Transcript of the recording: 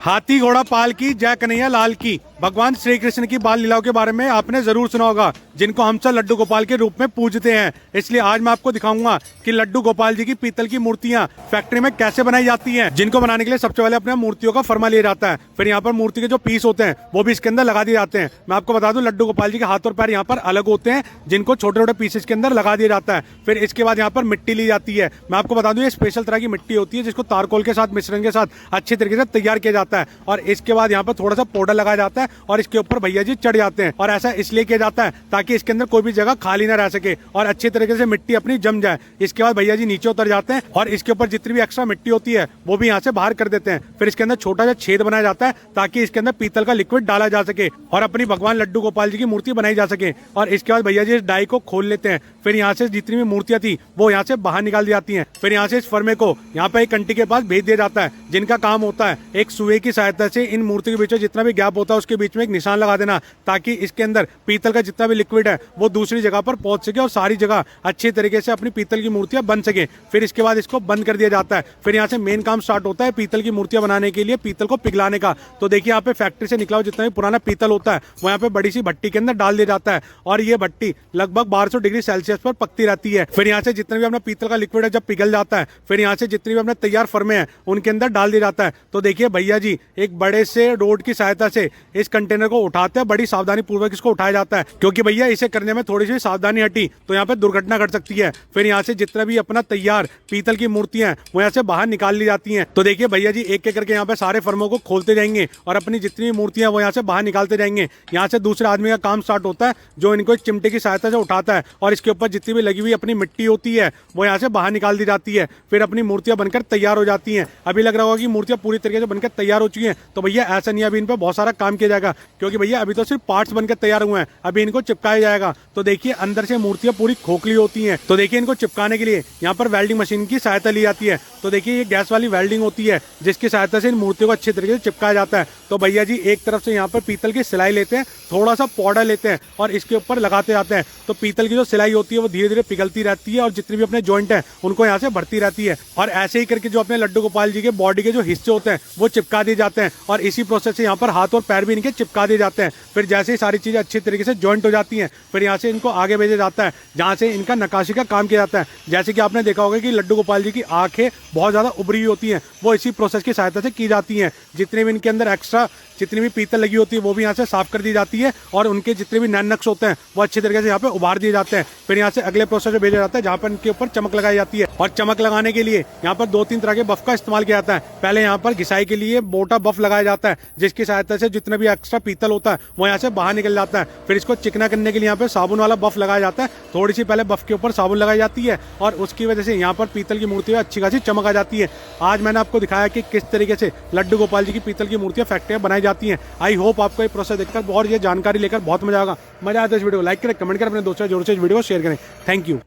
हाथी घोड़ा पाल की जय कन्हैया लाल की। भगवान श्री कृष्ण की बाल लीलाओं के बारे में आपने जरूर सुना होगा, जिनको हम सब लड्डू गोपाल के रूप में पूजते हैं। इसलिए आज मैं आपको दिखाऊंगा कि लड्डू गोपाल जी की पीतल की मूर्तियां फैक्ट्री में कैसे बनाई जाती हैं। जिनको बनाने के लिए सबसे पहले अपने मूर्तियों का फरमा लिया जाता है, फिर यहाँ पर मूर्ति के जो पीस होते हैं वो भी इसके अंदर लगा दिए जाते हैं। मैं आपको बता दूं, लड्डू गोपाल जी के हाथ और पैर यहाँ पर अलग होते हैं, जिनको छोटे छोटे पीसेस के अंदर लगा दिया जाता है। फिर इसके बाद यहाँ पर मिट्टी ली जाती है। मैं आपको बता दूं, ये स्पेशल तरह की मिट्टी होती है, जिसको तारकोल के साथ मिश्रण के साथ अच्छे तरीके से तैयार किया जाता है। और इसके बाद यहाँ पर थोड़ा सा पाउडर लगाया जाता है और इसके ऊपर भैया जी चढ़ जाते हैं। और ऐसा इसलिए किया जाता है ताकि इसके अंदर कोई भी जगह खाली ना रह सके और अच्छे तरीके से मिट्टी अपनी जम जाए। इसके बाद भैया जी नीचे उतर जाते हैं और इसके ऊपर जितनी भी एक्स्ट्रा मिट्टी होती है वो भी यहाँ से बाहर कर देते हैं। फिर इसके अंदर छोटा सा छेद बनाया जाता है ताकि इसके अंदर पीतल का लिक्विड डाला जा सके और अपनी भगवान लड्डू गोपाल जी की मूर्ति बनाई जा सके। और इसके बाद भैया जी इस डाई को खोल लेते हैं। फिर यहाँ से जितनी भी मूर्तियां थी वो यहाँ से बाहर निकाल दी जाती हैं। फिर यहाँ से इस फर्मे को यहाँ पे एक कंटी के पास भेज दिया जाता है, जिनका काम होता है एक सुए की सहायता से इन मूर्ति के बीच में जितना भी गैप होता है उसके बीच में एक निशान लगा देना, ताकि इसके अंदर पीतल का जितना भी लिक्विड है वो दूसरी जगह पर पहुंच सके और सारी जगह अच्छी तरीके से अपनी पीतल की मूर्तियां बन सके। फिर इसके बाद इसको बंद कर दिया जाता है। फिर यहाँ से मेन काम स्टार्ट होता है पीतल की मूर्तियां बनाने के लिए पीतल को पिघलाने का। तो देखिए यहाँ पे फैक्ट्री से निकला हुआ जितना भी पुराना पीतल होता है वो यहाँ पे बड़ी सी भट्टी के अंदर डाल दिया जाता है और ये भट्टी लगभग 1200 डिग्री सेल्सियस पर पकती रहती है। फिर यहाँ से जितना भी अपना पीतल का लिक्विड है जब पिघल जाता है, फिर यहाँ से जितनी भी अपने तैयार फर्मे हैं उनके अंदर डाल दिया जाता है। तो देखिए भैया जी एक बड़े से रोड की सहायता से इस कंटेनर को उठाते हैं। बड़ी सावधानी पूर्वक इसको उठाया जाता है, क्योंकि भैया इसे करने में थोड़ी सी सावधानी हटी तो यहाँ पे दुर्घटना घट सकती है। फिर यहाँ से जितना भी अपना तैयार पीतल की मूर्तियां वो यहाँ से बाहर निकाल ली जाती हैं। तो देखिए भैया जी एक एक करके यहाँ पे सारे फर्मों को खोलते जाएंगे और अपनी जितनी भी मूर्तियां वो यहाँ से बाहर निकालते जाएंगे। यहाँ से दूसरे आदमी का काम स्टार्ट होता है, जो इनको एक चिमटे की सहायता से उठाता है और इसके ऊपर जितनी भी लगी हुई अपनी मिट्टी होती है वो यहाँ से बाहर निकाल दी जाती है। फिर अपनी मूर्तियां बनकर तैयार हो जाती हैं। अभी लग रहा होगा कि मूर्तियां पूरी तरीके से बनकर तैयार हो चुकी हैं, तो भैया ऐसा नहीं, अभी इन पर बहुत सारा काम किया जाएगा, क्योंकि भैया अभी तो सिर्फ पार्ट्स बनकर तैयार हुए हैं, अभी इनको चिपकाया जाएगा। तो देखिए अंदर से मूर्तियां पूरी खोखली होती हैं। तो देखिए इनको चिपकाने के लिए यहाँ पर वेल्डिंग मशीन की सहायता ली जाती है। तो देखिए ये गैस वाली वेल्डिंग होती है, जिसकी सहायता से इन मूर्तियों को अच्छे तरीके से चिपकाया जाता है। तो भैया जी एक तरफ से यहाँ पर पीतल की सिलाई लेते हैं, थोड़ा सा पाउडर लेते हैं और इसके ऊपर लगाते जाते हैं। तो पीतल की जो सिलाई होती है वो धीरे धीरे पिघलती रहती है और जितने भी अपने जॉइंट है उनको यहाँ से भरती रहती है। और ऐसे ही करके जो अपने लड्डू गोपाल जी के बॉडी के जो हिस्से होते हैं वो चिपका दिए जाते हैं और इसी प्रोसेस से यहाँ पर हाथ और पैर भी इनके चिपका दिए जाते हैं। फिर जैसे ही सारी चीजें अच्छी तरीके से जॉइंट हो जाती हैं, फिर यहाँ से इनको आगे भेजा जाता है, जहाँ से इनका नक्काशी का काम किया जाता है। जैसे कि आपने देखा होगा कि लड्डू गोपाल जी की आंखें बहुत ज्यादा उभरी हुई होती हैं, वो इसी प्रोसेस की सहायता से की जाती हैं। जितने भी इनके अंदर एक्स्ट्रा जितनी भी पीतल लगी होती है वो भी यहाँ से साफ कर दी जाती है और उनके जितने भी नैन नक्श होते हैं वो अच्छी तरीके से यहाँ पे उभार दिए जाते हैं। फिर यहाँ से अगले प्रोसेस में भेजा जाता है, जहाँ पर इनके ऊपर चमक लगाई जाती है। और चमक लगाने के लिए यहाँ पर 2-3 तरह के बफ का इस्तेमाल किया जाता है। पहले यहाँ पर घिसाई के लिए मोटा बफ लगाया जाता है, जिसकी सहायता से जितना भी एक्स्ट्रा पीतल होता है वो यहाँ से बाहर निकल जाता है। फिर इसको चिकना करने के लिए यहाँ पे साबुन वाला बफ लगाया जाता है। थोड़ी सी पहले बफ के ऊपर साबुन लगाई जाती है और उसकी वजह से यहाँ पर पीतल की मूर्ति में अच्छी खासी चमक आ जाती है। आज मैंने आपको दिखाया कि किस तरीके से लड्डू गोपाल जी की पीतल की मूर्तियां फैक्ट्री में बनाई जाती हैं। आई होप आपको ये प्रोसेस देखकर और ये जानकारी लेकर बहुत मजा आएगा। मजा आता है इस वीडियो को लाइक करें, कमेंट करें, अपने दोस्तों जरूर से इस वीडियो को शेयर करें। Thank you.